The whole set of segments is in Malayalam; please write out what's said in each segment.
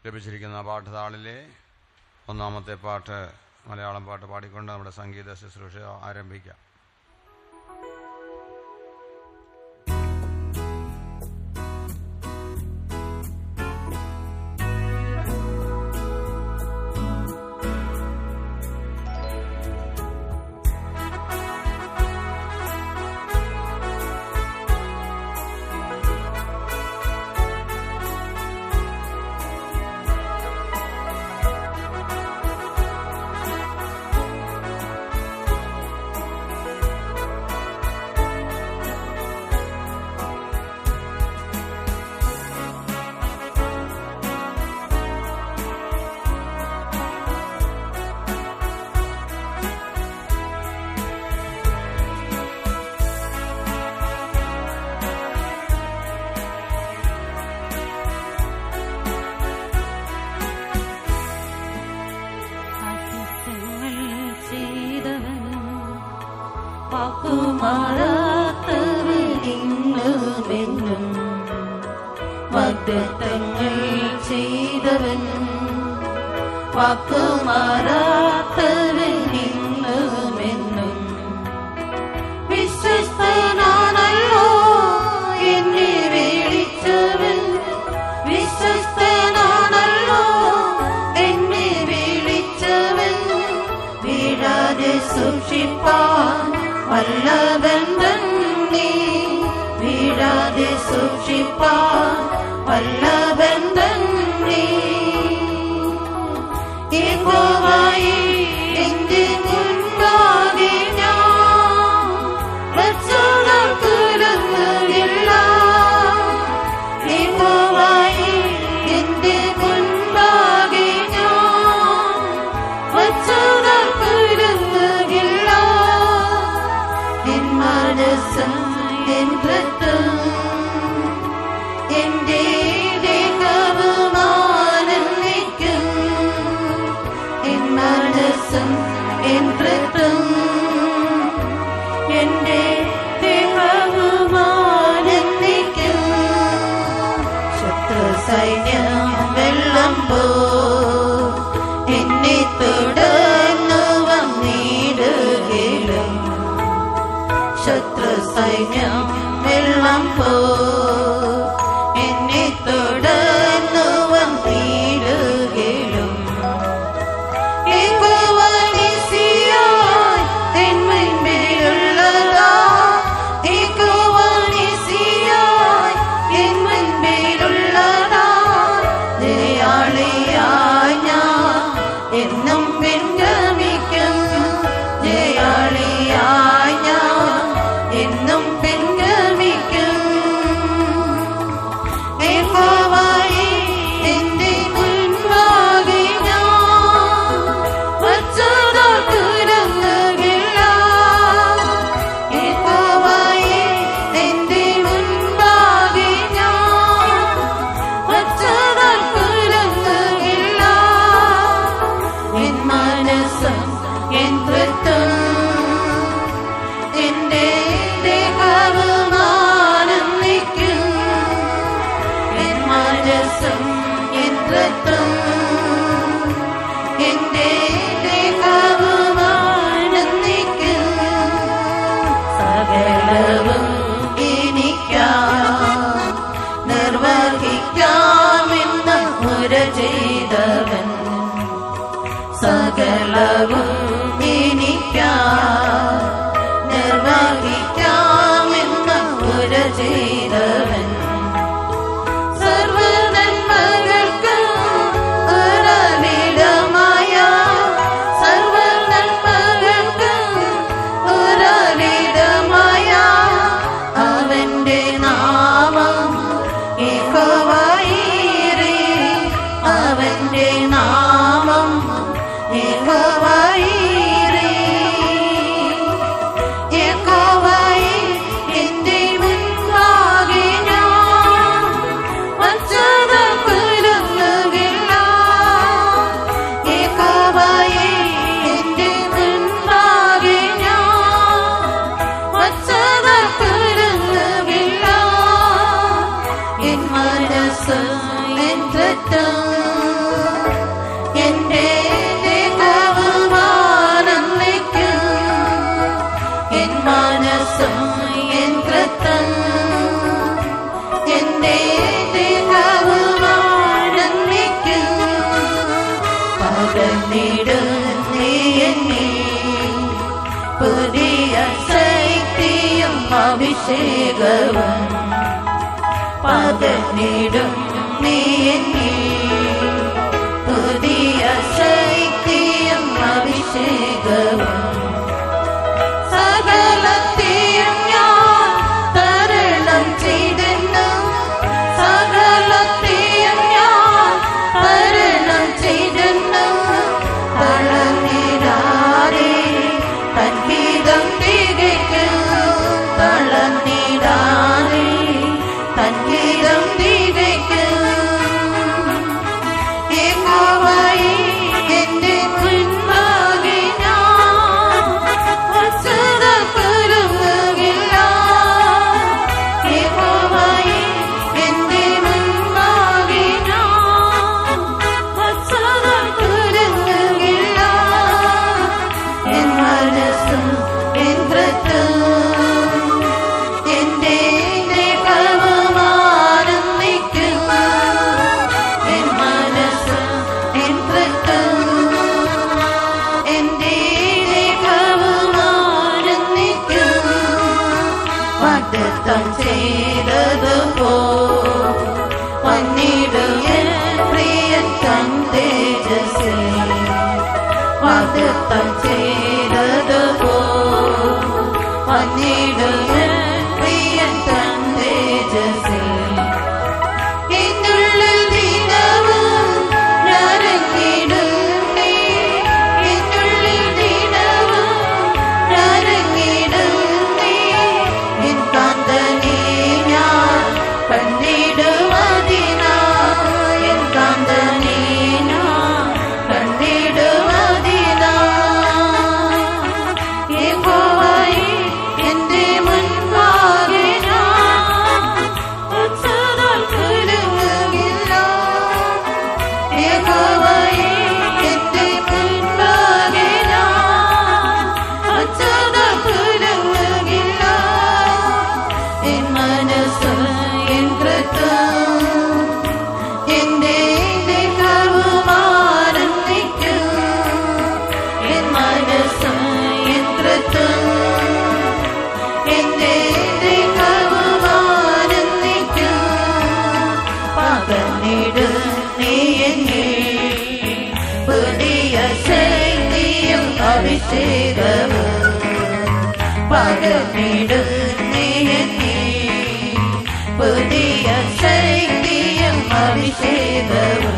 ലഭിച്ചിരിക്കുന്ന പാട്ടുതാളിലെ ഒന്നാമത്തെ പാട്ട് മലയാളം പാട്ട് പാടിക്കൊണ്ട് നമ്മുടെ സംഗീത ശുശ്രൂഷ ആരംഭിക്കാം. വാഗ്ദത്തങ്ങൾ ചെയ്തവൻ വാക്കുമാറാത്തവൻ ഇന്നുമെന്നും വിശ്വസ്തനാണല്ലോ എന്നെ വിളിച്ചവൻ വിശ്വസ്തനാണല്ലോ എന്നെ വിളിച്ചവൻ വീഴാതെ സൂക്ഷിപ്പാൻ വല്ലവൻ തന്നെ വീഴാതെ സൂക്ഷിപ്പാൻ വല്ലവൻ തന്നെ യഹോവയെ എന്റെ മുൻപാകെ ഞാൻ വച്ചതാൽ കുലുങ്ങുകയില്ല. യഹോവയെ എന്റെ മുൻപാകെ ഞാൻ വച്ചതാൽ കുലുങ്ങുകയില്ല. എൻ മനസ്സും എൻ ഹൃദയം എന്റെ ദേഹവുമാനന്ദിക്കും. എൻ മനസ്സും എൻ ഹൃദയം എന്റെ ദേഹവുമാനന്ദിക്കും. ശത്രു സൈന്യം വെള്ളം പോ എന്നെ തുടർന്നു വന്നിടുകയിലും ശത്രു സൈന്യം വെള്ളം പോ എന്നെ തുടർന്നു വന്നിടുകയിലും യഹോവനിസിയായി എൻ മുൻപിലുള്ളതാ യഹോവനിസിയായി എൻ മുൻപിലുള്ളതാ ജയാളിയായി ഞാൻ എന്നും പിൻഗമിക്കും. ജയാളിയായി ഞാൻ എന്നും പിൻഗമിക്കും. യഹോവയെ എന്റെ മുൻപാകെ ഞാൻ വച്ചതാൽ കുലുങ്ങുകയില്ല. യഹോവയെ എന്റെ മുൻപാകെ ഞാൻ വച്ചതാൽ കുലുങ്ങുകയില്ല. എൻ മനസ്സും എൻ ഹൃദയം എന്റെ ദേഹവുമാനന്ദിക്കും. എൻ മനസ്സും എൻ ഹൃദയം എന്റെ ദേഹവുമാനന്ദിക്കും. സകലവും എനിക്കായി നിർവഹിക്കാമെന്ന് മുര ചെയ്തവൻ സകലവും എനിക്കായി നിർവഹിക്കാമെന്ന് മുര ചെയ്തവൻ സർവനന്മകൾക്കും ഉറവിടമായ സർവനന്മകൾക്കും ഉറവിടമായ അവന്റെ നാമം യഹോവയീരേ. അവന്റെ നാമം യഹോവയീരേ. യഹോവയെ എന്റെ മുൻപാകെ ഞാൻ വച്ചതാൽ കുലുങ്ങുകയില്ല. യഹോവയെ എന്റെ മുൻപാകെ ഞാൻ വച്ചതാൽ കുലുങ്ങുകയില്ല. എൻ മനസ്സും എൻ ഹൃദയം അഭിഷേകവും പകർന്നിടും നീ പുതിയ ശക്തിയും അഭിഷേകവും സകലത്തെയും ഞാൻ തരണം ചെയ്തെന്നു സകലത്തെയും ഞാൻ തരണം ചെയ്തെന്നു തളർന്നിടാതെ തൻഗീതം തികയ്ക്കും തളർന്നിടാതെ തൻഗീതം തികയ്ക്കും യഹോവയേ എന്റെ മുൻപാകെ ഞാൻ വച്ചത കുരുങ്ങുകില്ല യഹോവയേ എന്റെ മുൻപാകെ ഞാൻ വച്ചത കുരുങ്ങുകില്ല എൻ മനസ്സും എൻ ഹൃദയവും എന്റെ ദേഹവും ആനന്ദിക്കുന്നു എൻ മനസ്സും എൻ ഹൃദയവും എന്റെ ദേഹവും ആനന്ദിക്കുന്നു വാഗ്ദത്തം ചെയ്തതുപോ വന്നിടും എൻ പ്രിയൻ തൻ തേജസ്സിൽ വാഗ്ദത്തം ചെയ്തതുപോ വന്നിടും എൻ പ്രിയൻ തൻ തേജസ്സിൽ എന്നുള്ളിൽ ദിനവും ഞാനങ്ങിടുന്നേ എന്നുള്ളിൽ ദിനവും ഞാനങ്ങിടുന്നേ എൻ കാന്തനെ ഞാൻ കണ്ടിടുവതിനായി എൻ കാന്തനെ ഞാൻ കണ്ടിടുവതിനായി യഹോവയേ എന്റെ മുൻപാകെ ഞാൻ വച്ചതാൽ കുരുങ്ങുകില്ല യഹോവയേ എന്റെ മുൻപാകെ ഞാൻ വച്ചതാൽ കുരുങ്ങുകില്ല എൻ മനസ്സും എൻ ഹൃദയവും എന്റെ ദേഹവും ആനന്ദിക്കും എൻ മനസ്സും എൻ ഹൃദയവും എന്റെ ദേഹവും ആനന്ദിക്കും പകർന്നിടും നീ എന്നിൽ പുതിയ ശക്തിയും അഭിഷേകവും പകർന്നിടും നീ എന്നിൽ പുതിയ ശക്തിയും അഭിഷേകവും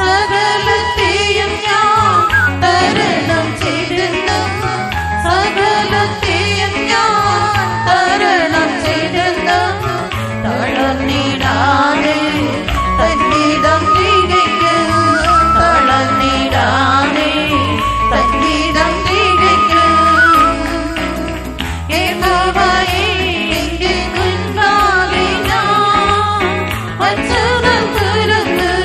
സകലത്തെയും ഞാൻ തരണം ചെയ്തെന്നു സകലത്തെയും ഞാൻ തരണം ചെയ്തെന്നു തളർന്നിടാതെ തൻഗീതം തികയ്ക്കും തളർന്നിടാതെ തൻഗീതം തികയ്ക്കും യഹോവയേ എന്റെ മുൻപാകെ ഞാൻ വച്ചത കുരുങ്ങുകില്ല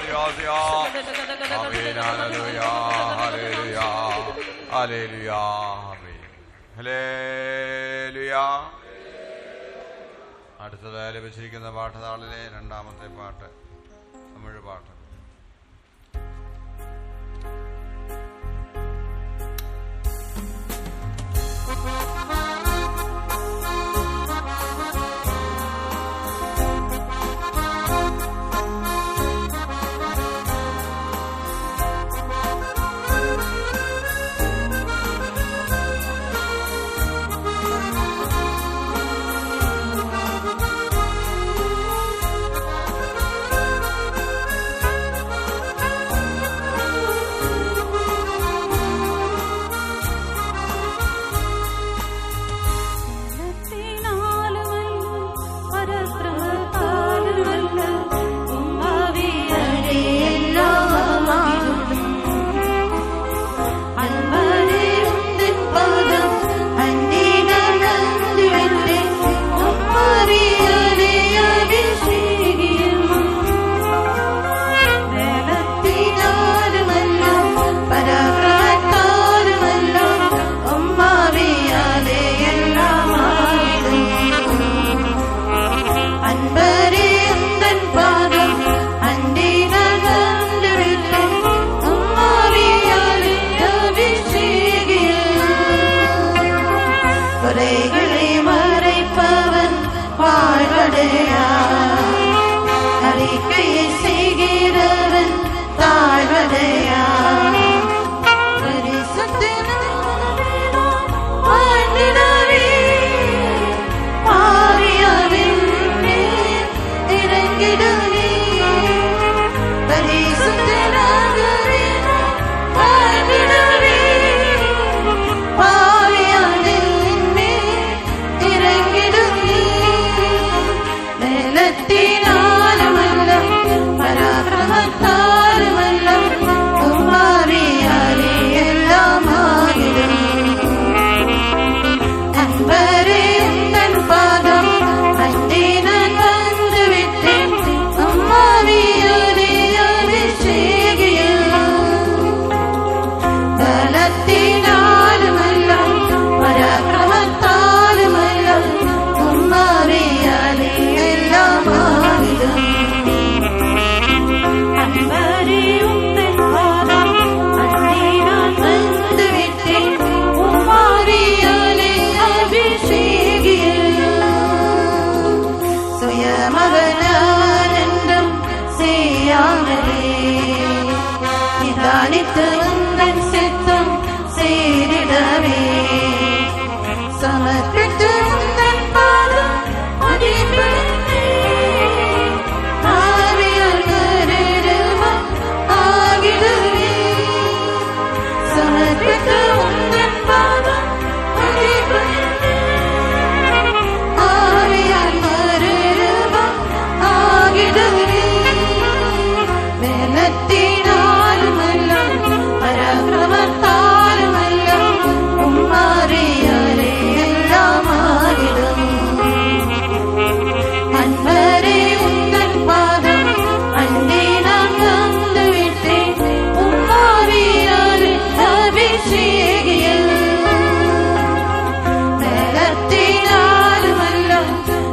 Hallelujah. Amen. Hallelujah. Hallelujah. Hallelujah. Amen. Hallelujah. അടുത്തതായി ലഭിച്ചിരിക്കുന്ന പാഠതാളിലെ രണ്ടാമത്തെ പാട്ട് തമിഴ് പാട്ട്.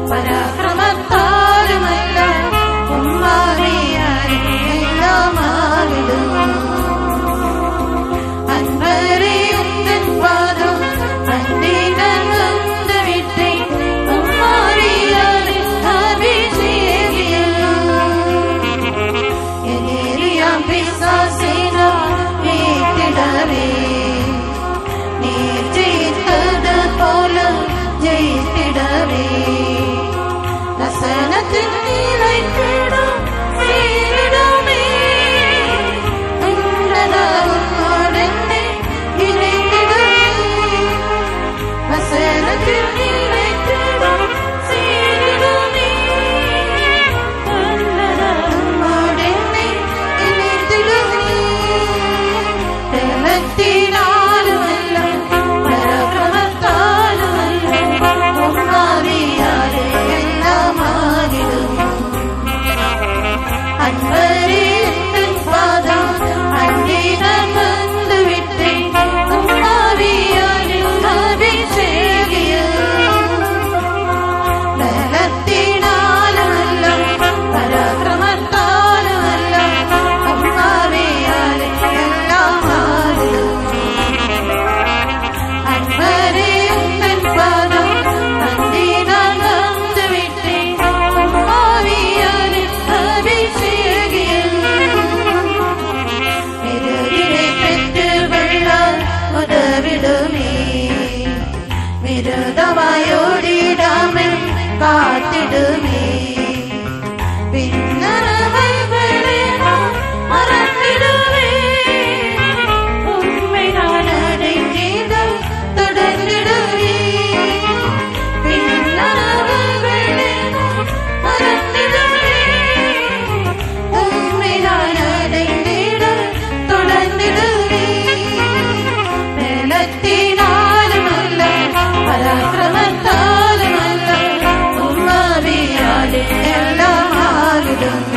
പരാക്രമത്താലുമല്ല ഉമ്മാറിയാലേ എല്ലാം மறந்திடுமே பின்னரவைகளை நான் மறந்திடுவே உண்மை நான் அடைந்தேன் தொடர்ந்திடுவே பின்னரவைகளை நான் மறந்திடுவே உண்மை நான் அடைந்தேன் தொடர்ந்திடுவே பலத்தினாலும் அல்ல பராக்கிரமத்தாலும் அல்ல உம்மாவியாலே எல்லாம் ஆகிடும்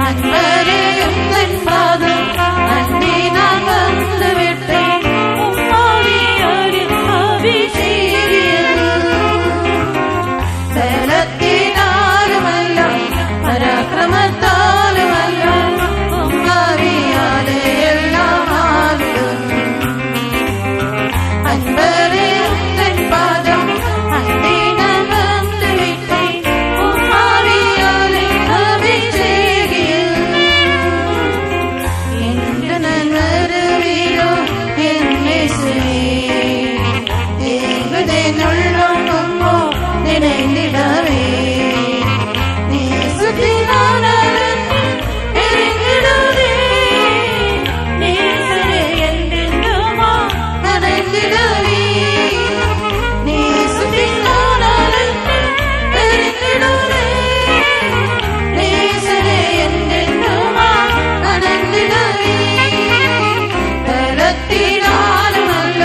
அன்பரே உந்தன் பாதம் அன்னே நான் வந்து விட்டேன் உம்மாவியாலே அபிஷேகம் பலத்தினாலும் அல்ல பராக்கிரமத்தாலும் அல்ல உம்மாவியாலே எல்லாம் ஆகிடும் அன்பரே உந்தன் பாதம் அன்னே நான் வந்து விட்டேன் உம்மாவியாலே அபிஷேகம் என்று நான் வருவீரோ என் இயேசுவே எங்குதேன் உள்ளம் உம்மோ நினைந்திடவே நீ சுற்றி நான் எரிந்திடுவே நேசரே என்றென்றுமா நனைந்திடவே நீ சுற்றி நான் எரிந்திடுவே நேசரே என்றென்றுமா நனைந்திடவே பலத்தினாலும் அல்ல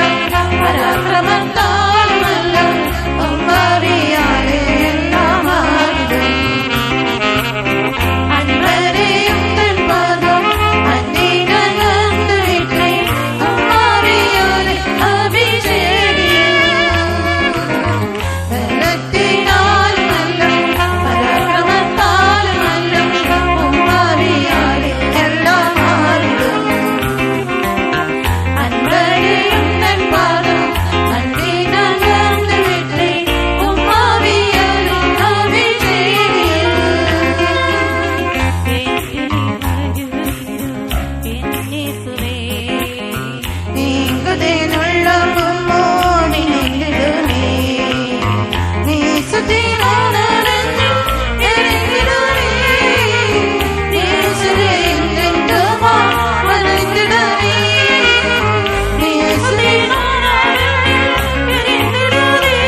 பராக்கிரமத்தாலும் அல்ல உம்மாவியாலே எல்லாம் ஆகிடும் அன்பரே உந்தன் பாதம் அன்னே நான் வந்து விட்டேன் உம்மாவியாலே அபிஷேகம் பலத்தினாலும் அல்ல பராக்கிரமத்தாலும் அல்ல உம்மாவியாலே எல்லாம் ஆகிடும் அன்பரே உந்தன் பாதம் அன்னே நான் வந்து விட்டேன் உம்மாவியாலே அபிஷேகம் நீங்குதேன் உள்ளம் உம்மோ நினைந்திடுமே நீ சுற்றி நான் எரிந்திடுவே நேசரே என்றென்றுமா மறந்திடுவே நீ சுற்றி நான் எரிந்திடுவே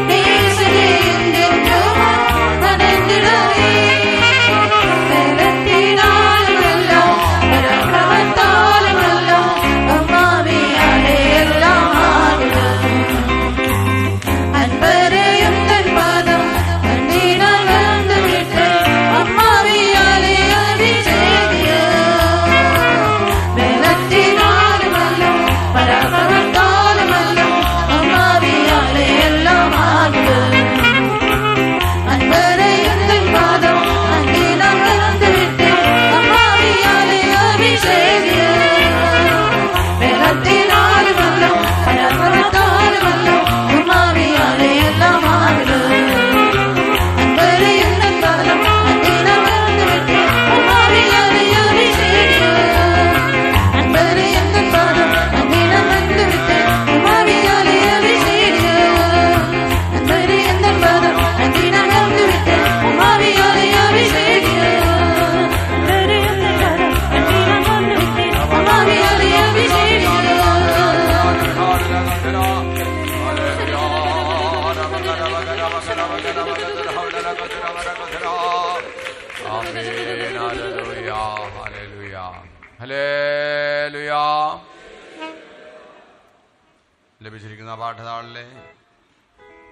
நேசரே என்றென்றுமா மறந்திடுவே பலத்தினாலும் அல்ல பராக்கிரமத்தாலும் அல்ல உம்மாவியாலே எல்லாம் ஆகிடும் அன்பரே உந்தன் பாதம் அன்னே நான் வந்து விட்டேன் உம்மாவியாலே அபிஷேகம் பலத்தினாலும் அல்ல பராக்கிரமத்தாலும் அல்ல உம்மாவியாலே எல்லாம் ஆகிடும் அன்பரே உந்தன் பாதம் அன்னே நான் வந்து விட்டேன் உம்மாவியாலே அபிஷேகம் பலத்தினாலும் அல்ல பராக்கிரமத்தாலும் அல்ல உம்மாவியாலே எல்லாம் ஆகிடும் அன்பரே உந்தன் பாதம் அன்னே நான் வந்து விட்டேன் உம்மாவியாலே அபிஷேகம் அன்பரே உந்தன் பாதம் அன்னே நான் வந்து விட்டேன் உம்மாவியாலே அபிஷேகம் அன்பரே உந்தன் பாதம் அன்னே நான் வந்து விட்டேன் உம்மாவியாலே அபிஷேகம் அன்பரே உந்தன் பாதம் அன்னே நான் வந்து விட்டேன் உம்மாவியாலே ലഭിച്ചിരിക്കുന്ന പാഠതാളിലെ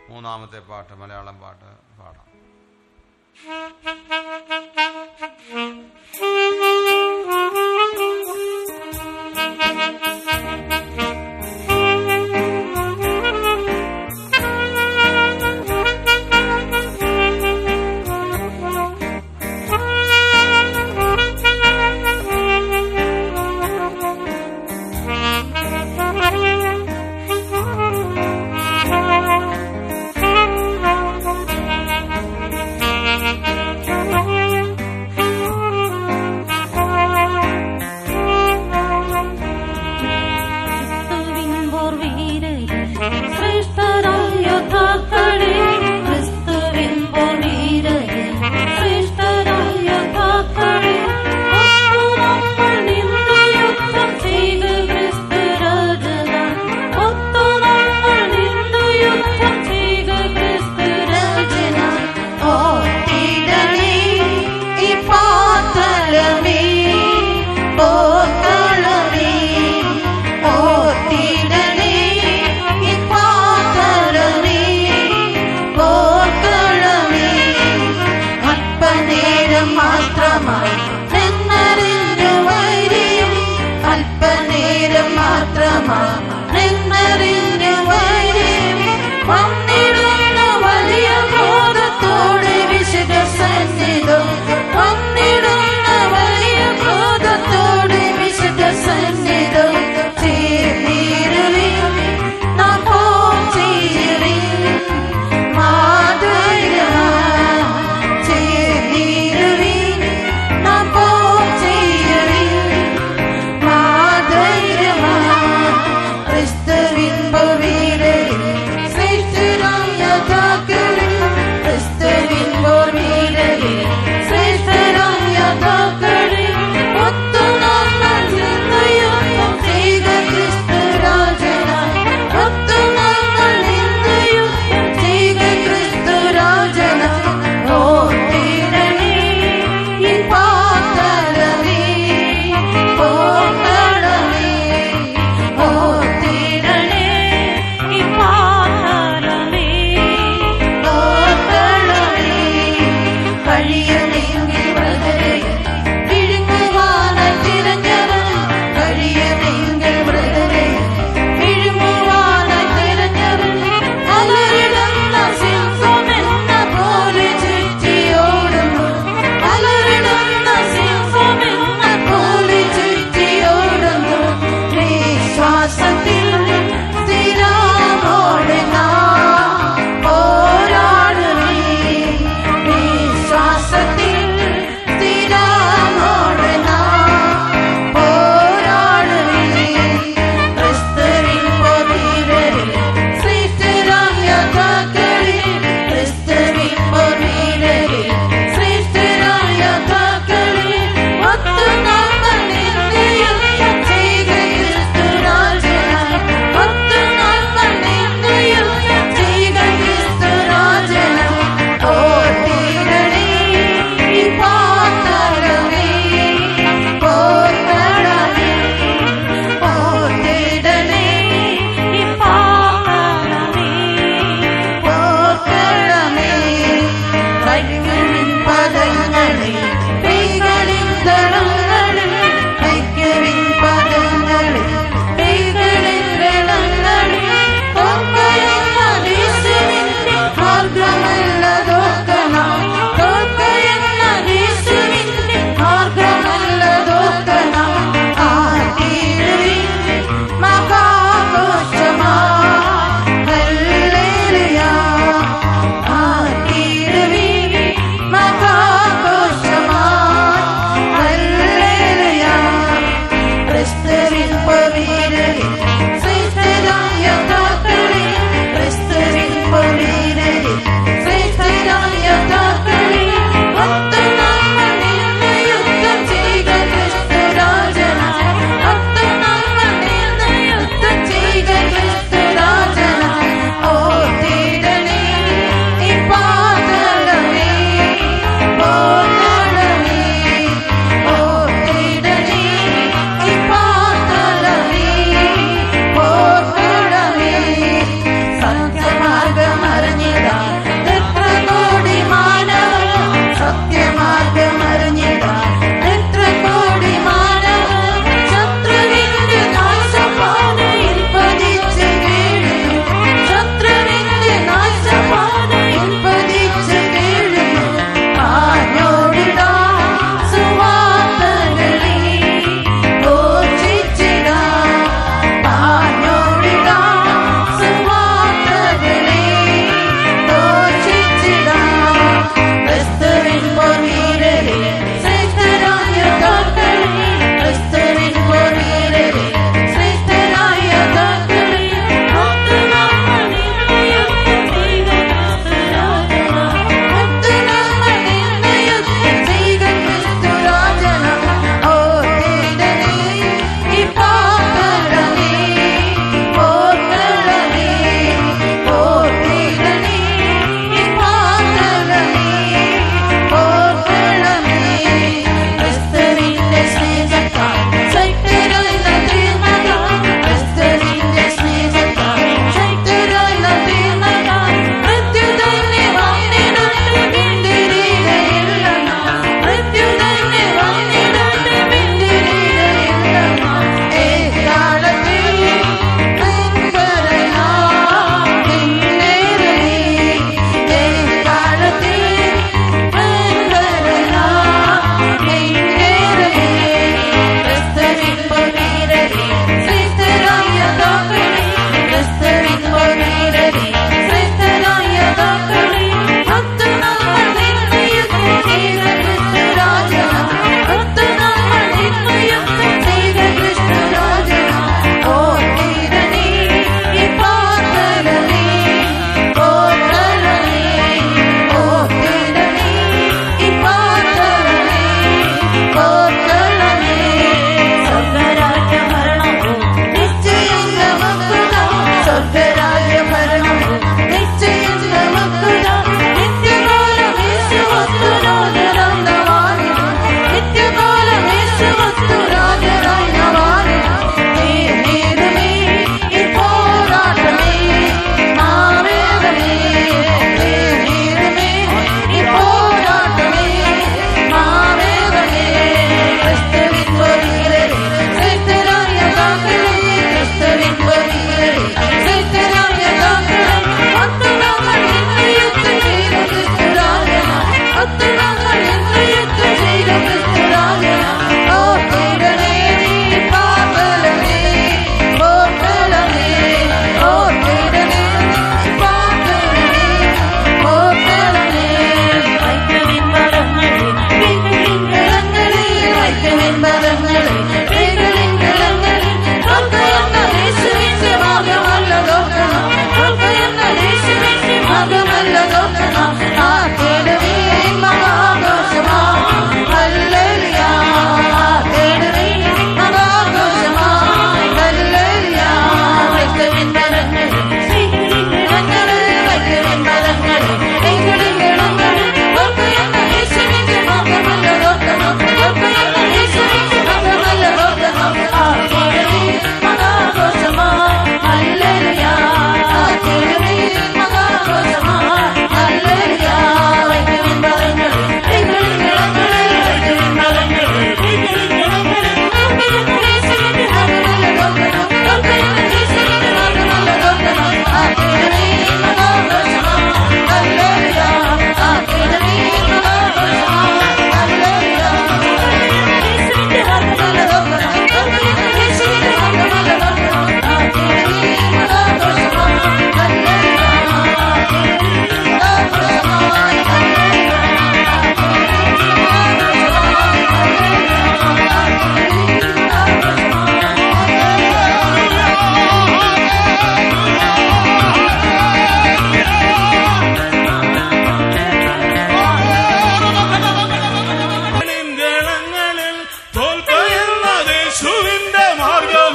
മൂന്നാമത്തെ പാട്ട് മലയാളം പാട്ട് പാടാം. മാത്രമാ നിന്നറിഞ്ഞു വൈരിയും അല്പനേരം മാത്രമാ നിന്നറിഞ്ഞു വൈരിയും വന്നിടുന്ന വലിയ ക്രോധത്തോടെ വിശുദ്ധ സന്നിധം വന്നിടുന്ന വലിയ ക്രോധത്തോടെ വിശുദ്ധ സന്നിധം ചേർന്നിരുവിൻ നാം പോം ചേരുവിൻ മാധുര്യമാ ചേർന്നിരുവിൻ നാം പോം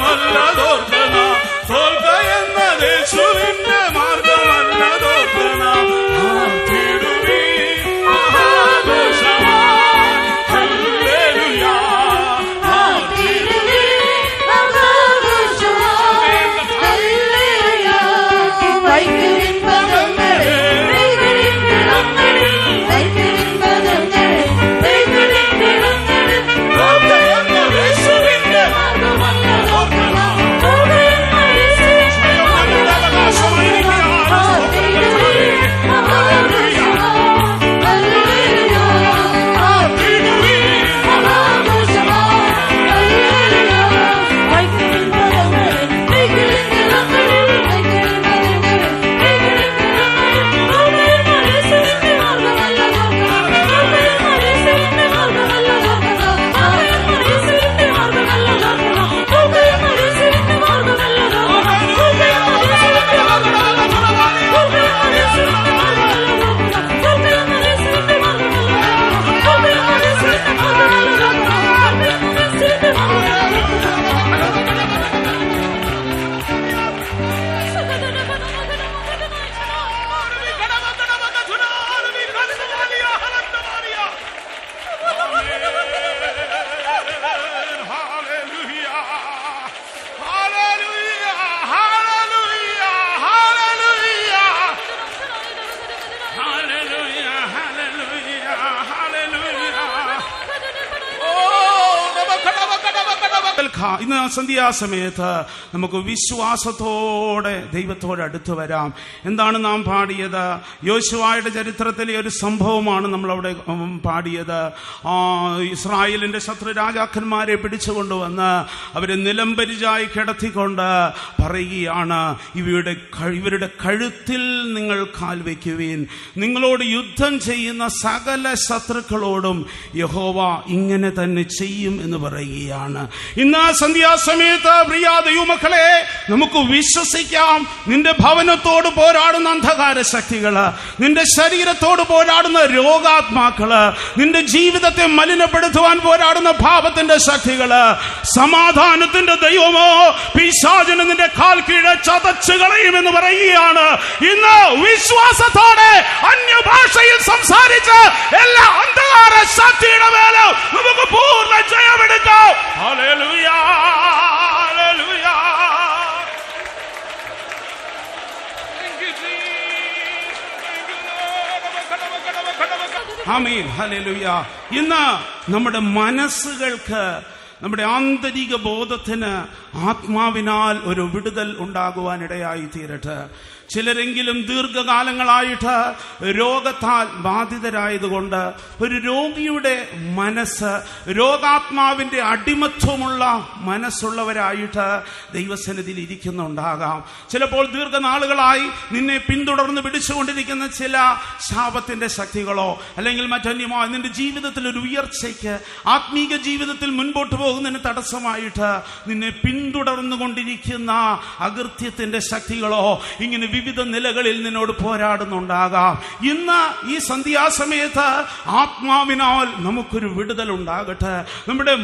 മാർഗമല്ലതോർക്കണ, തോൽക്ക എന്നത് യേശുവിന്റെ മാർഗമല്ലതോർക്കണ. ആർത്തിടുവീൻ മഹാഘോഷമായി ഹല്ലേലൂയ, ആർത്തിടുവീൻ മഹാഘോഷമായി ഹല്ലേലൂയ. വൈക്കുവിൻ പദങ്ങളെ വൈകുവിൻ കിടങ്ങളിൽ, വൈക്കുവിൻ പദങ്ങളെ വൈകുവിൻ കിടങ്ങളിൽ, തോൽക്ക എന്നത് യേശുവിന്റെ മാർഗമല്ലതോർക്കണ. ഇന്ന് സന്ധ്യാസമയത്ത് നമുക്ക് വിശ്വാസത്തോടെ ദൈവത്തോട് അടുത്തു വരാം. എന്താണ് നാം പാടിയത്? യോശുവയുടെ ചരിത്രത്തിലെ ഒരു സംഭവമാണ് നമ്മളവിടെ പാടിയത്. ഇസ്രായേലിന്റെ ശത്രു രാജാക്കന്മാരെ പിടിച്ചുകൊണ്ടുവന്ന് അവരെ നിലംപരിചായി കിടത്തിക്കൊണ്ട് പറയുകയാണ്, ഇവരുടെ കഴുത്തിൽ നിങ്ങൾ കാൽ വയ്ക്കുവീൻ, നിങ്ങളോട് യുദ്ധം ചെയ്യുന്ന സകല ശത്രുക്കളോടും യഹോവ ഇങ്ങനെ തന്നെ ചെയ്യും എന്ന് പറയുകയാണ്. ഇന്ന് സന്ധ്യാസമയത്ത് പ്രിയ ദൈവമക്കളെ, നമുക്ക് വിശ്വസിക്കാം. നിന്റെ ഭവനത്തോട് പോരാടുന്ന അന്ധകാര ശക്തികള്, നിന്റെ ശരീരത്തോട് പോരാടുന്ന രോഗാത്മാക്കള്, നിന്റെ ജീവിതത്തെ മലിനപ്പെടുത്തുവാൻ പോരാടുന്ന പാപത്തിന്റെ ശക്തികള്, സമാധാനത്തിന്റെ ദൈവമോ പിശാചിന് നിന്റെ കാൽ കീഴെ ചതച്ചു കളയുമെന്ന് പറയുകയാണ്. ഇന്ന് വിശ്വാസത്തോടെ അന്യഭാഷയിൽ സംസാരിച്ച് എല്ലാ അന്ധകാര ശക്തിയുടെ മേലെ നമുക്ക് പൂർണ്ണ ജയമെടുക്കാം. ഹല്ലേലൂയ, ഹല്ലേലൂയ. ആമേൻ, ഹല്ലേലൂയ. ഇന്ന് നമ്മുടെ മനസ്സുകൾക്ക്, നമ്മുടെ ആന്തരിക ബോധത്തിന് ആത്മാവിനാൽ ഒരു വിടുതൽ ഉണ്ടാകുവാനിടയായി തീരട്ടെ. ചിലരെങ്കിലും ദീർഘകാലങ്ങളായിട്ട് രോഗത്താൽ ബാധിതരായതുകൊണ്ട് ഒരു രോഗിയുടെ മനസ്സ്, രോഗാത്മാവിന്റെ അടിമത്വമുള്ള മനസ്സുള്ളവരായിട്ട് ദൈവസന്നിധിയിൽ ഇരിക്കുന്നുണ്ടാകാം. ചിലപ്പോൾ ദീർഘനാളുകളായി നിന്നെ പിന്തുടർന്ന് പിടിച്ചുകൊണ്ടിരിക്കുന്ന ചില ശാപത്തിന്റെ ശക്തികളോ അല്ലെങ്കിൽ മറ്റന്യമോ നിന്റെ ജീവിതത്തിൽ ഒരു ഉയർച്ചയ്ക്ക്, ആത്മീക ജീവിതത്തിൽ മുൻപോട്ട് പോകുന്നതിന് തടസ്സമായിട്ട് നിന്നെ പിന്തുടർന്നുകൊണ്ടിരിക്കുന്ന അകൃത്യത്തിന്റെ ശക്തികളോ ഇങ്ങനെ വിവിധ നിലകളിൽ നിന്നോട് പോരാടുന്നുണ്ടാകാം. ഇന്ന് ഈ സന്ധ്യാസമയത്ത് ആത്മാവിനാൽ നമുക്കൊരു വിടുതൽ ഉണ്ടാകട്ടെ. നമ്മുടെ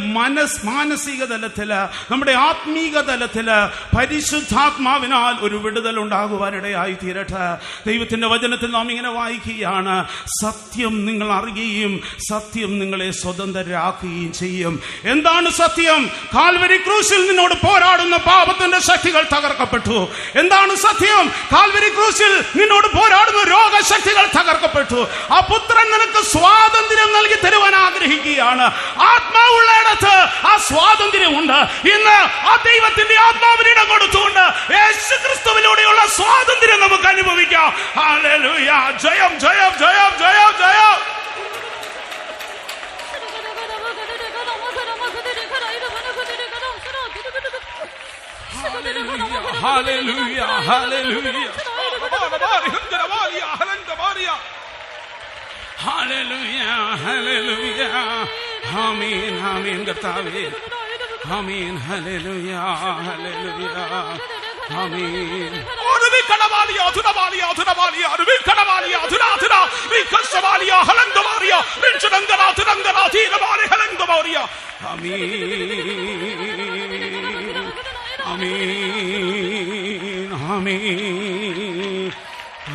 മാനസിക തലത്തില്, നമ്മുടെ ആത്മീക തലത്തില് പരിശുദ്ധാത്മാവിനാൽ ഒരു വിടുതൽ ഉണ്ടാകുവാനിടയായി തീരട്ടെ. ദൈവത്തിന്റെ വചനത്തിൽ നാം ഇങ്ങനെ വായിക്കുകയാണ്, സത്യം നിങ്ങൾ അറിയുകയും സത്യം നിങ്ങളെ സ്വതന്ത്രരാക്കുകയും ചെയ്യും. എന്താണ് സത്യം? കാൽവരി ക്രൂശിൽ നിന്നോട് പോരാടുന്ന പാപത്തിന്റെ ശക്തികൾ തകർക്കപ്പെട്ടു. എന്താണ് സത്യം? കാൽവരി ക്രൂശിൽ നിന്നോട് പോരാടുന്ന രോഗശക്തികൾ തകർക്കപ്പെട്ടു. ആ പുത്രൻ നിനക്ക് സ്വാതന്ത്ര്യം നൽകി തരുവാൻ ആഗ്രഹിക്കുകയാണ്. ആത്മാവുള്ളയിടത്ത് ആ സ്വാതന്ത്ര്യമുണ്ട്. ഇന്ന് ആ ദൈവത്തിന്റെ ആത്മാവിന് ഇടം കൊടുത്തുകൊണ്ട് യേശു ക്രിസ്തുവിലൂടെയുള്ള സ്വാതന്ത്ര്യം നമുക്ക് അനുഭവിക്കാം. ഹല്ലേലൂയ, ജയം ജയം ജയം ജയം ജയം. Hallelujah, hallelujah, hallelujah, hallelujah. Amen, amen, കർത്താവേ. Amen, hallelujah, hallelujah. Amen. Oruvi kadavaliya, thunavaliya, thunavaliya, oruvi kadavaliya, thuna, vikasavaliya, halandavaliya, rinchadangala, thunangala, thiravali, halandavaliya. Amen. ആമീൻ ആമീൻ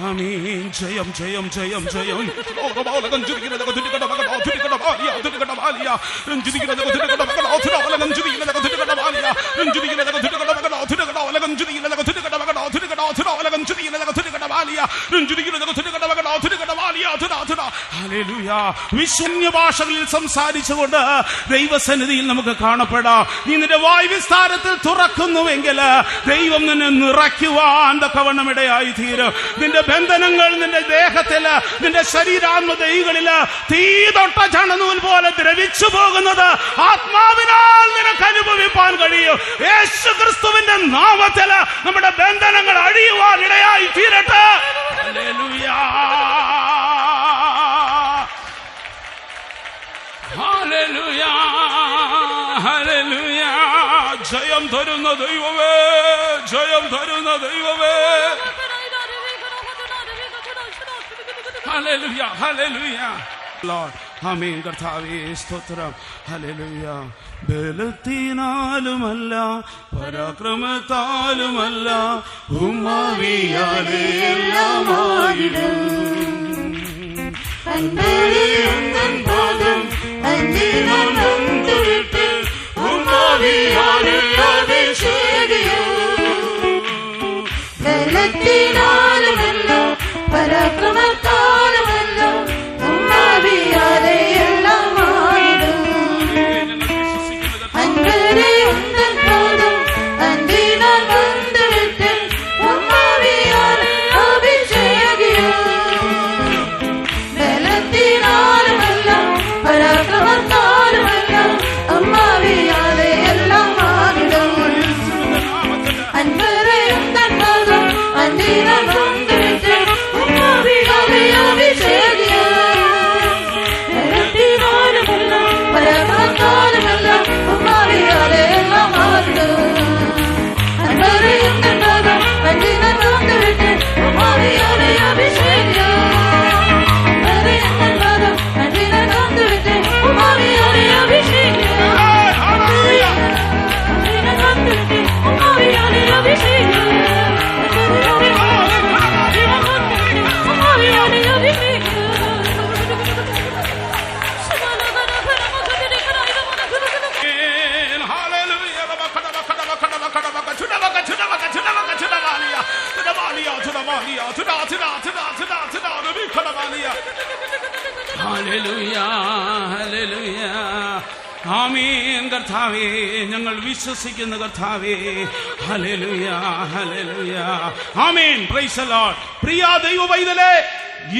ആമീൻ. ജയം ജയം ജയം ജയം. ഭാഷകളിൽ സംസാരിച്ചുകൊണ്ട് ദൈവസന്നിധിയിൽ നമുക്ക് കാണപ്പെടാം. നീ നിന്റെ വായ് വിസ്താരത്തിൽ തുറക്കുന്നുവെങ്കിൽ ദൈവം നിന്നെ നിറയ്ക്കുവാൻ തക്കവണ്ണം ഇടയായി തീരും. നിന്റെ ബന്ധനങ്ങൾ നിന്റെ ദേഹത്തില്, നിന്റെ ശരീരാത്മതയികളില് തീ തൊട്ട ചണനൂൽ പോലെ ദ്രവിച്ചു പോകുന്നത് ആത്മാവിനാൽ നിനക്ക് അനുഭവിപ്പാൻ കഴിയും. യേശു ക്രിസ്തുവിന്റെ നാമത്തില് നമ്മുടെ ബന്ധനങ്ങൾ അഴിയുവാൻ ഇടയായി തീരട്ടെ. ഹല്ലേലൂയ ഹല്ലേലൂയ ഹല്ലേലൂയ. ജയം തരുന്ന ദൈവമേ, ജയം തരുന്ന ദൈവമേ. ഹല്ലേലൂയ ഹല്ലേലൂയ ലോർഡ്. ആമേൻ. കർത്താവേ സ്തോത്രം. ഹല്ലേലൂയ. ബലത്തിനാലുമല്ല പരാക്രമത്താലുമല്ല ഉമ്മാവിയാലേ എല്ലാമായിടും. ബലത്തിനാലുമല്ല പരാക്രമത്താലുമല്ല ഉമ്മാവിയാലേ എല്ലാമായിടും. അൻപരെ ഉന്തൻ പാദം അന്തിനാൽ വന്നുവിട്ട് ഉമ്മാവിയാലേ അഭിഷേകിയും. ബലത്തിനാലുമല്ല പരാക്രമത്താലുമല്ല ഉമ്മാവിയാലേ എല്ലാമായിടും. അൻപരെ ഉന്തൻ പാദം അന്തിനാൽ വന്നുവിട്ട് ഉമ്മാവിയാലേ അഭിഷേകിയും. ബലത്തിനാലുമല്ല പരാക്രമത്താലുമല്ല ഉമ്മാവിയാലേ എല്ലാമായിടും. അൻപരെ ഉന്തൻ പാദം അന്തിനാൽ വന്നുവിട്ട് ഉമ്മാവിയാലേ അഭിഷേകിയും. അൻപരെ ഉന്തൻ പാദം അന്തിനാൽ വന്നുവിട്ട് ഉമ്മാവിയാലേ അഭിഷേകിയും. അന്തിനാൽ വന്നുവിട്ട് ഉമ്മാവിയാലേ അഭിഷേകിയും. ഉമ്മാവിയാലേ അഭിഷേകിയും. ഹല്ലേലൂയ ഹല്ലേലൂയ. ആമേൻ. കർത്താവേ ഞങ്ങൾ വിശ്വസിക്കുന്ന കർത്താവേ. ഹല്ലേലൂയ ഹല്ലേലൂയ. ആമേൻ. Praise the lord. പ്രിയ ദൈവ പൈതലേ,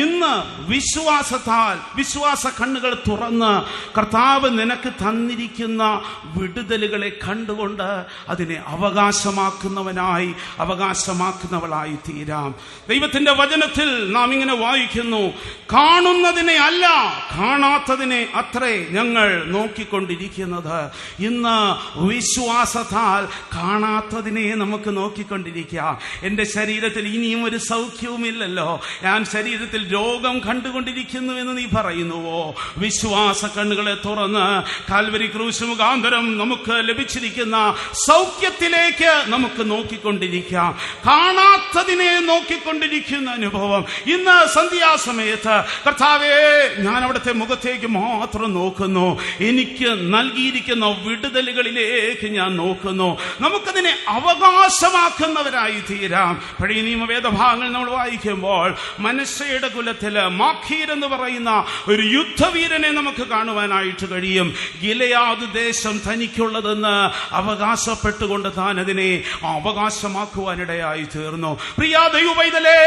ഇന്ന് വിശ്വാസത്താൽ വിശ്വാസ കണ്ണുകൾ തുറന്ന് കർത്താവ് നിനക്ക് തന്നിരിക്കുന്ന വിടുതലുകളെ കണ്ടുകൊണ്ട് അതിനെ അവകാശമാക്കുന്നവളായി തീരാം. ദൈവത്തിന്റെ വചനത്തിൽ നാം ഇങ്ങനെ വായിക്കുന്നു, കാണുന്നതിനെ അല്ല കാണാത്തതിനെ അത്രേ ഞങ്ങൾ നോക്കിക്കൊണ്ടിരിക്കുന്നത്. ഇന്ന് വിശ്വാസത്താൽ കാണാത്തതിനെ നമുക്ക് നോക്കിക്കൊണ്ടിരിക്കാം. എൻ്റെ ശരീരത്തിൽ ഇനിയും ഒരു സൗഖ്യവുമില്ലല്ലോ, ഞാൻ ശരീരത്തിൽ രോഗം കണ്ടുകൊണ്ടിരിക്കുന്നു എന്ന് നീ പറയുന്നുവോ? വിശ്വാസ കണ്ണുകളെ തുറന്ന് കാൽവരി ക്രൂശ് മുഖാന്തരം നമുക്ക് ലഭിച്ചിരിക്കുന്ന സൗഖ്യത്തിലേക്ക് നമുക്ക് നോക്കിക്കൊണ്ടിരിക്കാം. കാണാത്തതിനെ നോക്കിക്കൊണ്ടിരിക്കുന്ന അനുഭവം. ഇന്ന് സന്ധ്യാസമയത്ത് കർത്താവേ, ഞാൻ അവിടുത്തെ മുഖത്തേക്ക് മാത്രം നോക്കുന്നു. എനിക്ക് നൽകിയിരിക്കുന്ന വിടുതലുകളിലേക്ക് ഞാൻ നോക്കുന്നു. നമുക്കതിനെ അവകാശമാക്കുന്നവരായി തീരാം. പഴയ നിയമവേദഭാഗങ്ങൾ നമ്മൾ വായിക്കുമ്പോൾ മനശ്ശയുടെ കുലത്തില് മാഖീർ എന്ന് പറയുന്ന ഒരു യുദ്ധവീരനെ നമുക്ക് കാണുവാനായിട്ട് കഴിയും. ഗിലെയാദ് ദേശം തനിക്കുള്ളതെന്ന് അവകാശപ്പെട്ടുകൊണ്ട് താൻ അതിനെ അവകാശമാക്കുവാനിടയായി തീർന്നു. പ്രിയ ദൈവവൈതലേ,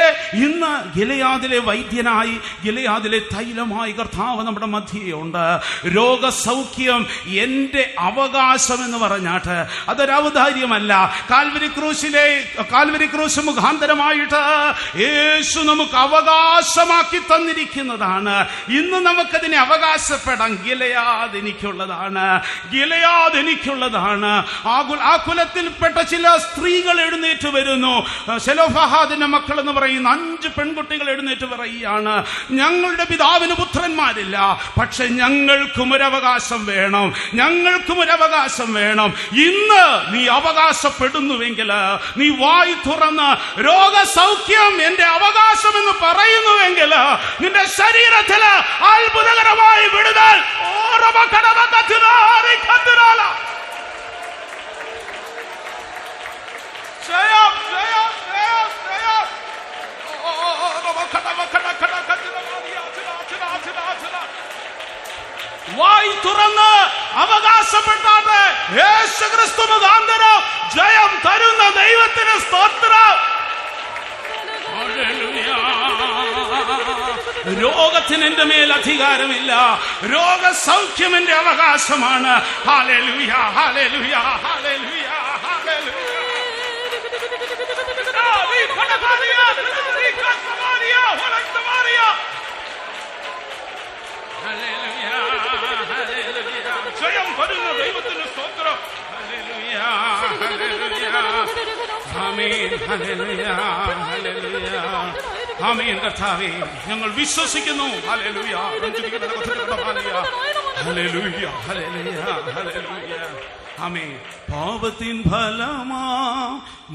ഇന്ന് ഗിലെയാദിലെ വൈദ്യനായി, ഗിലെയാദിലെ തൈലമായി കർത്താവ് നമ്മുടെ മധ്യയുണ്ട്. രോഗസൗഖ്യം എന്റെ അവകാശം എന്ന് പറഞ്ഞാട്ട് അതൊരു ഔദാര്യമല്ല. കാൽവരി ക്രൂശ് മുഖാന്തരമായിട്ട് യേശു നമുക്ക് അവകാശം അവകാശമാക്കി തന്നിരിക്കുന്നതാണ്. ഇന്ന് നമുക്കതിനെ അവകാശപ്പെടാം. Gilead എനിക്കുള്ളതാണ്, Gilead എനിക്കുള്ളതാണ്. ആ കുലത്തിൽപ്പെട്ട ചില സ്ത്രീകൾ എഴുന്നേറ്റ് വരുന്നു. സെലോഫഹാദിന്റെ മക്കൾ എന്ന് പറയുന്ന 5 പെൺകുട്ടികൾ എഴുന്നേറ്റ് പറയുകയാണ്, ഞങ്ങളുടെ പിതാവിന് പുത്രന്മാരില്ല, പക്ഷെ ഞങ്ങൾക്കും ഒരു അവകാശം വേണം, ഞങ്ങൾക്കും ഒരു അവകാശം വേണം. ഇന്ന് നീ അവകാശപ്പെടുന്നുവെങ്കിൽ, നീ വായി തുറന്ന് രോഗസൗഖ്യം എന്റെ അവകാശം എന്ന് പറയുന്നുവെങ്കിൽ, നിന്റെ ശരീരത്തിൽ അത്ഭുതകരമായി വിടുതൽ. വായി തുറന്ന് അവകാശപ്പെട്ടാട്ട് യേശുക്രിസ്തു മുഖാന്തരം ജയം തരുന്ന ദൈവത്തിന് സ്തോത്രം. രോഗത്തിന് എന്റെ മേൽ അധികാരമില്ല, രോഗസൗഖ്യം എന്റെ അവകാശമാണ്. ഹല്ലേലൂയ, ഹല്ലേലൂയ, ഹല്ലേലൂയ, ഹല്ലേലൂയ. ജയം വരുന്ന ദൈവത്തിന് സ്തോത്രം. ഹല്ലേലൂയ, ഹല്ലേലൂയ, ആമേൻ, ഹല്ലേലൂയ, ഹല്ലേലൂയ, ആമേൻ. കർത്താവേ, ഞങ്ങൾ വിശ്വസിക്കുന്നു. ഹല്ലേലൂയ, ഹല്ലേലൂയ, ഹല്ലേലൂയ, ഹല്ലേലൂയ, ആമേൻ. പാപത്തിൻ ഫലമാ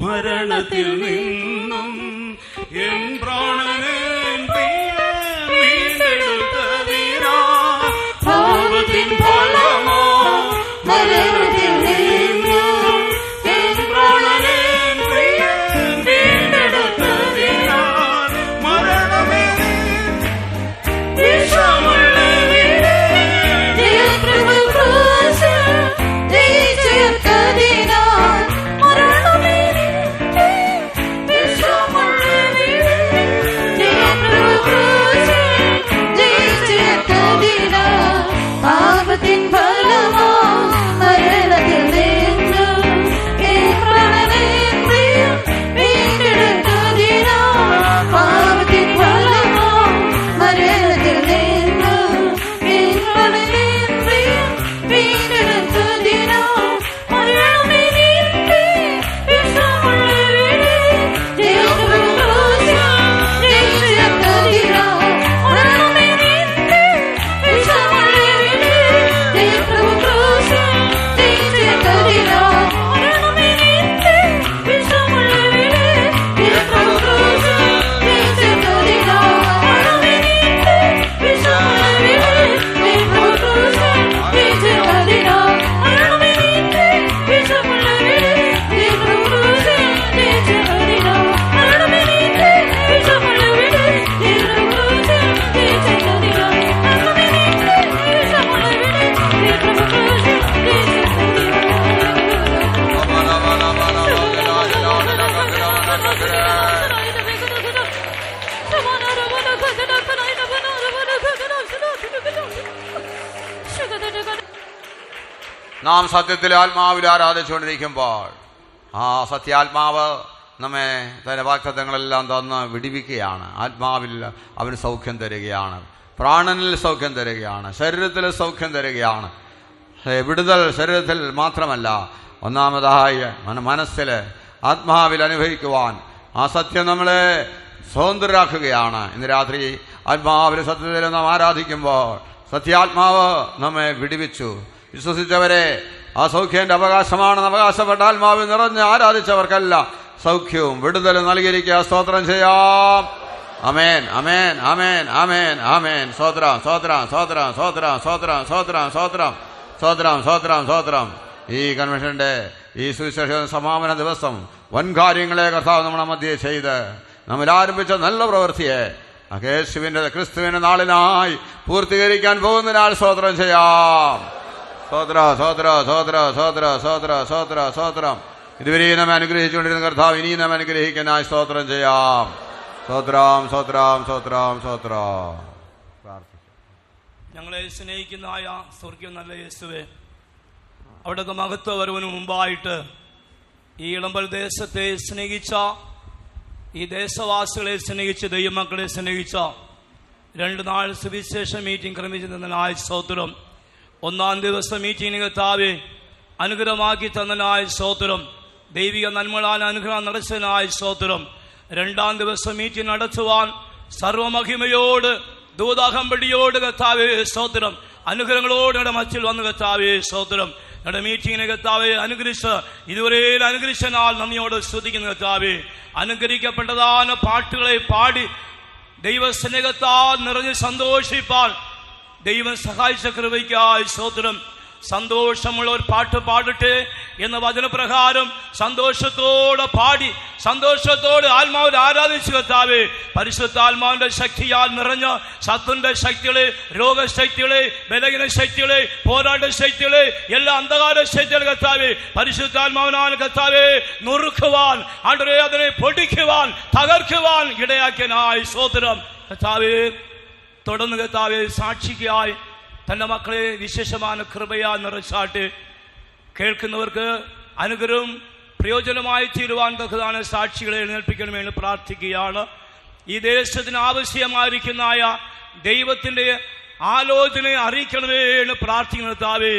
മരണത്തിൽ നിന്നും എൻ പ്രാണനെ വീണ്ടെടുത്തതിനാ. പാപത്തിൻ ഫലമാ മരണത്തിൽ നിന്നും എൻ പ്രാണനെ വീണ്ടെടുത്തതിനാ. മരണമേ വിഷമുള്ള നാം സത്യത്തിൽ ആത്മാവിൽ ആരാധിച്ചുകൊണ്ടിരിക്കുമ്പോൾ ആ സത്യാത്മാവ് നമ്മെ തന്റെ വാഗ്ദത്തങ്ങളെല്ലാം തന്ന് വിടിവിക്കുകയാണ്. ആത്മാവിൽ അവന് സൗഖ്യം തരികയാണ്, പ്രാണനിൽ സൗഖ്യം തരികയാണ്, ശരീരത്തിൽ സൗഖ്യം തരികയാണ്. വിടുതൽ ശരീരത്തിൽ മാത്രമല്ല, ഒന്നാമതായി മനസ്സിൽ ആത്മാവിൽ അനുഭവിക്കുവാൻ ആ സത്യം നമ്മളെ സ്വതന്ത്രരാക്കുകയാണ്. ഇന്ന് രാത്രി ആത്മാവിൽ സത്യത്തിൽ നാം ആരാധിക്കുമ്പോൾ സത്യാത്മാവ് നമ്മെ വിടുവിച്ചു. വിശ്വസിച്ചവരെ ആ സൗഖ്യന്റെ അവകാശമാണെന്ന് അവകാശപ്പെട്ട ആത്മാവിൽ നിറഞ്ഞ് ആരാധിച്ചവർക്കെല്ലാം സൗഖ്യവും വിടുതലും നൽകിയിരിക്കുക. സ്തോത്രം ചെയ്യാം. ആമേൻ, ആമേൻ, ആമേൻ, ആമേൻ, ആമേൻ. സ്തോത്രം, സ്തോത്രം, സ്തോത്രം, സ്തോത്രം, സ്തോത്രം, സ്തോത്രം, സ്തോത്രം, സ്തോത്രം, സ്തോത്രം, സ്തോത്രം. ഈ കൺവെൻഷന്റെ ഈ സുവിശേഷ സമാപന ദിവസം വൻകാര്യങ്ങളെ കർത്താവ് നമ്മുടെ മധ്യേ ചെയ്ത് നമ്മൾ ആരംഭിച്ച നല്ല പ്രവൃത്തിയെ ക്രിസ്തുവിന്റെ നാളിനായി പൂർത്തീകരിക്കാൻ പോകുന്നതിനാൽ സ്തോത്രം ചെയ്യാം. സ്തോത്ര, സ്തോത്ര, സ്തോത്ര, സ്തോത്ര, സ്തോത്ര, സ്തോത്ര, സ്തോത്രം. ഇതുവരെയും നമ്മെ അനുഗ്രഹിച്ചുകൊണ്ടിരുന്ന കർത്താവ് ഇനിയും നമ്മെ അനുഗ്രഹിക്കാനായി സ്തോത്രം ചെയ്യാം. സ്തോത്രം, സ്തോത്രം, സ്തോത്രം, സ്തോത്രം. ഞങ്ങളെ സ്നേഹിക്കുന്നതായ സ്വർഗീയ നല്ല യേശുവേ, അവിടുത്തെ മഹത്വ വരവിന് മുമ്പായിട്ട് ഈ ഇളമ്പൽ ദേശത്തെ സ്നേഹിച്ച ഈ ദേശവാസികളെ സ്നേഹിച്ച് ദൈവമക്കളെ സ്നേഹിച്ച 2 നാൾ സുവിശേഷ മീറ്റിംഗ് ക്രമിച്ചതിനായ സ്തോത്രം. 1-ാം ദിവസം മീറ്റിംഗിന് കർത്താവേ അനുഗ്രഹമാക്കി തന്നതിനായ സ്തോത്രം. ദൈവിക നന്മകളാൽ അനുഗ്രഹം നടച്ചതിനായ സ്തോത്രം. 2-ാം ദിവസം മീറ്റിംഗ് നടത്തുവാൻ സർവമഹിമയോട് ദൂതാകമ്പടിയോട് കർത്താവേ സ്തോത്രം, അനുഗ്രഹങ്ങളോട് ഞങ്ങളുടെ മച്ചിൽ വന്ന് കർത്താവേ സ്തോത്രം. ഞങ്ങളുടെ മീറ്റിങ്ങിനെ കർത്താവേ അനുഗ്രഹിച്ച് ഇതുവരെ അനുഗ്രഹിച്ചതിനാൽ നന്ദിയോട് സ്തുതിക്കുന്ന കർത്താവേ. അനുഗ്രഹിക്കപ്പെട്ടതാന പാട്ടുകളെ പാടി ദൈവസ്നേഹത്താൽ നിറഞ്ഞ് സന്തോഷിപ്പാൻ ദൈവം സഹായിച്ച കൃപയ്ക്കായി സ്തോത്രം. സന്തോഷമുള്ള ഒരു പാട്ട് പാടട്ടെ എന്ന വചനപ്രകാരം സന്തോഷത്തോടെ പാടി സന്തോഷത്തോടെ ആത്മാവിൽ ആരാധിച്ചു കർത്താവേ. പരിശുദ്ധാത്മാവിന്റെ ശക്തിയാൽ നിറഞ്ഞ സത്വന്റെ ശക്തികളെ, രോഗശക്തികളെ, ബലഹീന ശക്തികളെ, പോരാട്ട ശക്തികളെ, എല്ലാ അന്ധകാര ശക്തികളെ കർത്താവേ പരിശുദ്ധാത്മാവിനാൽ കർത്താവേ നുറുക്കുവാൻ, അതിനെ പൊടിക്കുവാൻ, തകർക്കുവാൻ ഇടയാക്കിയനായി സ്തോത്രം. കർത്താവേ തുടർന്ന് കർത്താവേ സാക്ഷിക്കായി തന്റെ മക്കളെ വിശേഷமான കൃപയാ നിറച്ചാട്ട് കേൾക്കുന്നവർക്ക് അനുഗ്രഹം പ്രയോജനമായി തീരുവാൻ തക്കതാണ് സാക്ഷികളെ എഴുന്നേൽപ്പിക്കണമെന്ന് പ്രാർത്ഥിക്കുകയാണ്. ഈ ദേശത്തിന് ആവശ്യമായിരിക്കുന്നതായ ദൈവത്തിന്റെ ആലോചന അറിയിക്കണമേ എന്ന് പ്രാർത്ഥിക്കുന്ന കർത്താവേ.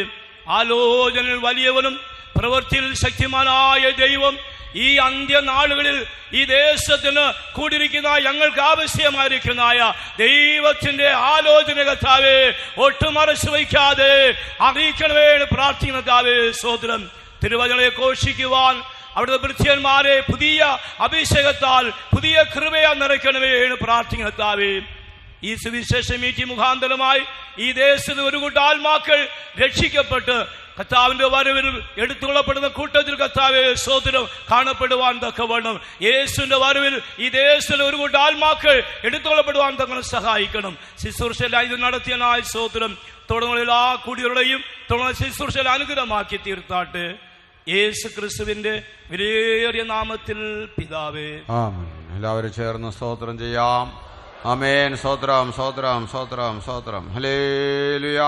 ആലോചനയിൽ വലിയവനും പ്രവൃത്തിയിൽ ശക്തിമാനായ ദൈവം ഈ അന്ത്യനാളുകളിൽ ഈ ദേശത്തിന് കൂടിയിരിക്കുന്ന ഞങ്ങൾക്ക് ആവശ്യമായിരിക്കുന്നതായ ദൈവത്തിന്റെ ആലോചന കർത്താവേ ഒട്ടുമറച്ചു വയ്ക്കാതെ അറിയിക്കണമേ പ്രാർത്ഥിക്കുന്ന കർത്താവേ സ്തോത്രം. തിരുവചനങ്ങളെ ഘോഷിക്കുവാൻ അവിടുത്തെ ഭൃത്യന്മാരെ പുതിയ അഭിഷേകത്താൽ പുതിയ കൃപയാൽ നിറയ്ക്കണമേ എന്ന് പ്രാർത്ഥിക്കുന്ന കർത്താവേ. ഈ സുവിശേഷ മീറ്റിംഗ് മുഖാന്തരമായി ഈ ദേശത്ത് ഒരു കൂട്ടം ആത്മാക്കൾ രക്ഷിക്കപ്പെട്ട് കർത്താവിന്റെ വരവിൽ എടുത്തുകൊള്ളപ്പെടുന്ന കൂട്ടത്തിൽ കർത്താവേ സ്തോത്രം കാണപ്പെടുവാൻ തക്കവണ്ണം യേശുവിന്റെ വരവിൽ ഈ ദേശത്തിൽ ഒരു കൂട്ടം ആത്മാക്കൾ എടുത്തുകൊള്ളപ്പെടുവാൻ തക്കണം സഹായിക്കണം. ശുശ്രൂഷയിലായി ഇത് നടത്തിയനായ സ്തോത്രം. തുടർന്നുള്ള എല്ലാ കൂടിയവരുടെയും തുടർന്ന് ശുശ്രൂഷയിൽ അനുഗ്രഹമാക്കി തീർത്താട്ട് യേശു ക്രിസ്തുവിന്റെ വിലയേറിയ നാമത്തിൽ പിതാവേ. എല്ലാവരും ചേർന്ന് സ്തോത്രം ചെയ്യാം. ആമേൻ. സ്തോത്രം, സ്തോത്രം, സ്തോത്രം, സ്തോത്രം. ഹല്ലേലൂയ.